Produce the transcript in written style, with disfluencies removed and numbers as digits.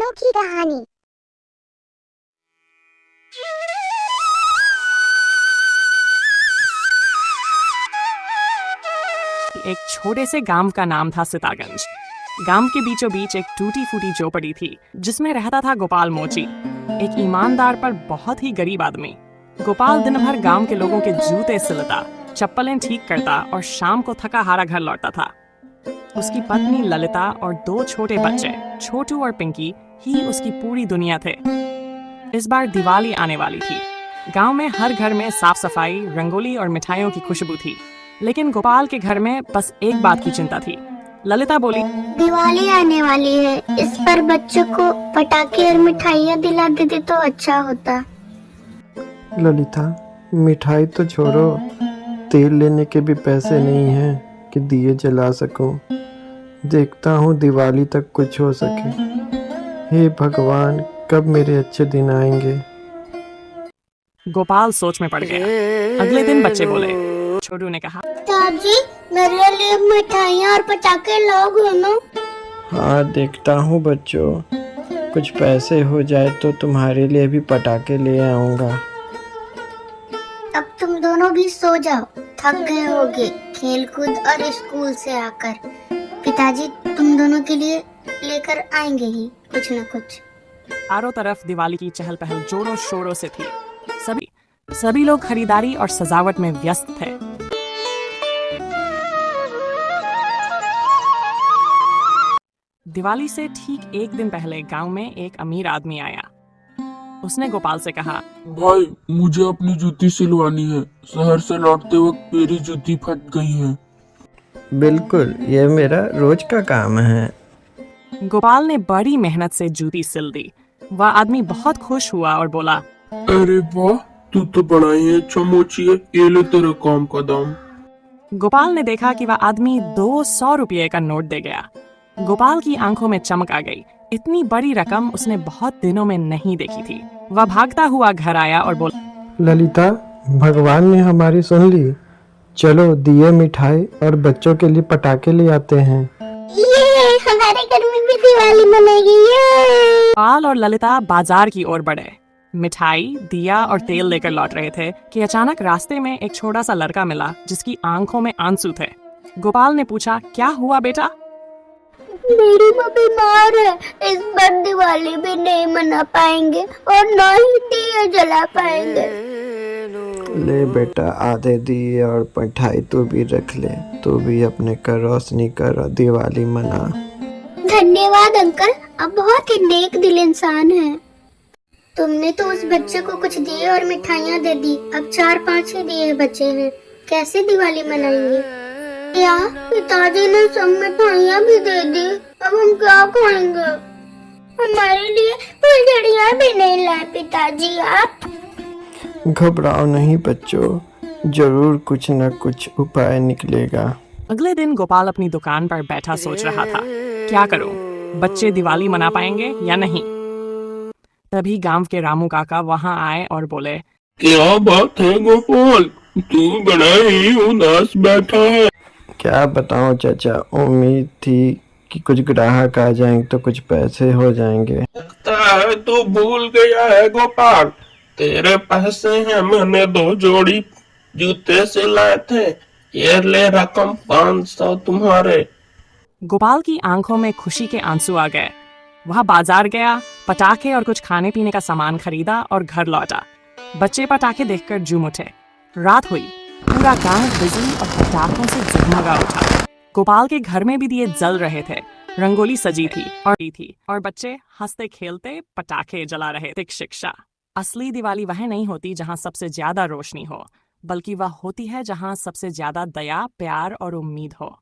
अनोखी कहानी। एक छोटे से गांव का नाम था सितागंज। गांव के बीचों बीच एक टूटी फूटी झोपड़ी थी जिसमें रहता था गोपाल मोची, एक ईमानदार पर बहुत ही गरीब आदमी। गोपाल दिन भर गांव के लोगों के जूते सिलता, चप्पलें ठीक करता और शाम को थका हारा घर लौटता था। उसकी पत्नी ललिता और 2 छोटे बच्चे छोटू और पिंकी ही उसकी पूरी दुनिया थे। इस बार दिवाली आने वाली थी। गांव में हर घर में साफ सफाई, रंगोली और मिठाइयों की खुशबू थी, लेकिन गोपाल के घर में बस एक बात की चिंता थी। ललिता बोली, दिवाली आने वाली है, इस पर बच्चों को पटाखे और मिठाइयाँ दिला देते तो अच्छा होता। ललिता, मिठाई तो छोड़ो, तेल लेने के भी पैसे नहीं हैं कि दिए जला सकूं। देखता हूँ दिवाली तक कुछ हो सके। हे भगवान, कब मेरे अच्छे दिन आएंगे। गोपाल सोच में पड़ गया। अगले दिन बच्चे बोले। छोटू ने कहा, दादी, मेरे लिए मिठाइयाँ और पटाखे लाओगे ना? हाँ, देखता हूँ बच्चों, कुछ पैसे हो जाए तो तुम्हारे लिए भी पटाखे ले आऊँगा। अब तुम दोनों भी सो जाओ, थक गए होगे खेल कूद और स्कूल से आकर। पिताजी तुम दोनों के लिए लेकर आएंगे ही कुछ न कुछ। चारों तरफ दिवाली की चहल पहल जोरों शोरों से थी। सभी लोग खरीदारी और सजावट में व्यस्त थे। दिवाली से ठीक एक दिन पहले गांव में एक अमीर आदमी आया। उसने गोपाल से कहा, भाई, मुझे अपनी जूती सिलवानी है। शहर से लौटते वक्त मेरी जूती फट गई है। बिल्कुल, ये मेरा रोज का काम है। गोपाल ने बड़ी मेहनत से जूती सिल दी। वह आदमी बहुत खुश हुआ और बोला, अरे वाह, तू तो बड़ा ही अच्छा मोची है। ये ले तेरे काम का दाम। गोपाल ने देखा कि वह आदमी 200 रुपये का नोट दे गया। गोपाल की आंखों में चमक आ गई। इतनी बड़ी रकम उसने बहुत दिनों में नहीं देखी थी। वह भागता हुआ घर आया और बोला, ललिता, भगवान ने हमारी सुन ली। चलो दिए, मिठाई और बच्चों के लिए पटाखे ले आते हैं। ये हमारे घर में भी दिवाली मनाएगी। ये गोपाल और ललिता बाजार की ओर बढ़े। मिठाई, दिया और तेल लेकर लौट रहे थे कि अचानक रास्ते में एक छोटा सा लड़का मिला जिसकी आंखों में आंसू थे। गोपाल ने पूछा, क्या हुआ बेटा? मेरी माँ बीमार है, इस बार दिवाली भी नहीं मना पाएंगे और न ही दिए जला पाएंगे। ले बेटा, आधे दिए और मिठाई तू भी रख ले। तू भी अपने घर रोशनी कर, दिवाली मना। धन्यवाद अंकल, आप बहुत ही नेक दिल इंसान हैं। तुमने तो उस बच्चे को कुछ दिए और मिठाइयाँ दे दी। अब 4-5 ही दिए बचे हैं, कैसे दिवाली मनाएंगे? या पिताजी ने सब मिठाइयाँ भी दे दी, अब हम क्या खाएंगे? हमारे लिए फुलझड़ियाँ भी नहीं लाए पिताजी आप। घबराओ नहीं बच्चों, जरूर कुछ न कुछ उपाय निकलेगा। अगले दिन गोपाल अपनी दुकान पर बैठा सोच रहा था, क्या करूं? बच्चे दिवाली मना पाएंगे या नहीं? तभी गांव के रामू काका वहां आए और बोले, क्या बात है गोपाल, तू बड़ा ही उदास बैठा है। क्या बताऊं चाचा, उम्मीद थी कि कुछ ग्राहक आ जाएंगे तो कुछ पैसे हो जाएंगे। लगता है तू भूल गया है गोपाल, तेरे पैसे हैं। मैंने 2 जोड़ी जूते सिलाए थे। ये ले रकम 500 तुम्हारे। गोपाल की आंखों में खुशी के आंसू आ गए। वह बाजार गया, पटाखे और कुछ खाने पीने का सामान खरीदा और घर लौटा। बच्चे पटाखे देखकर झूम उठे। रात हुई, पूरा गांव बिजली और पटाखों से जगमगा उठा। गोपाल के घर में भी दिए जल रहे थे, रंगोली सजी थी और बच्चे हंसते खेलते पटाखे जला रहे थे। शिक्षा असली दिवाली वह नहीं होती जहां सबसे ज्यादा रोशनी हो, बल्कि वह होती है जहां सबसे ज्यादा दया, प्यार और उम्मीद हो।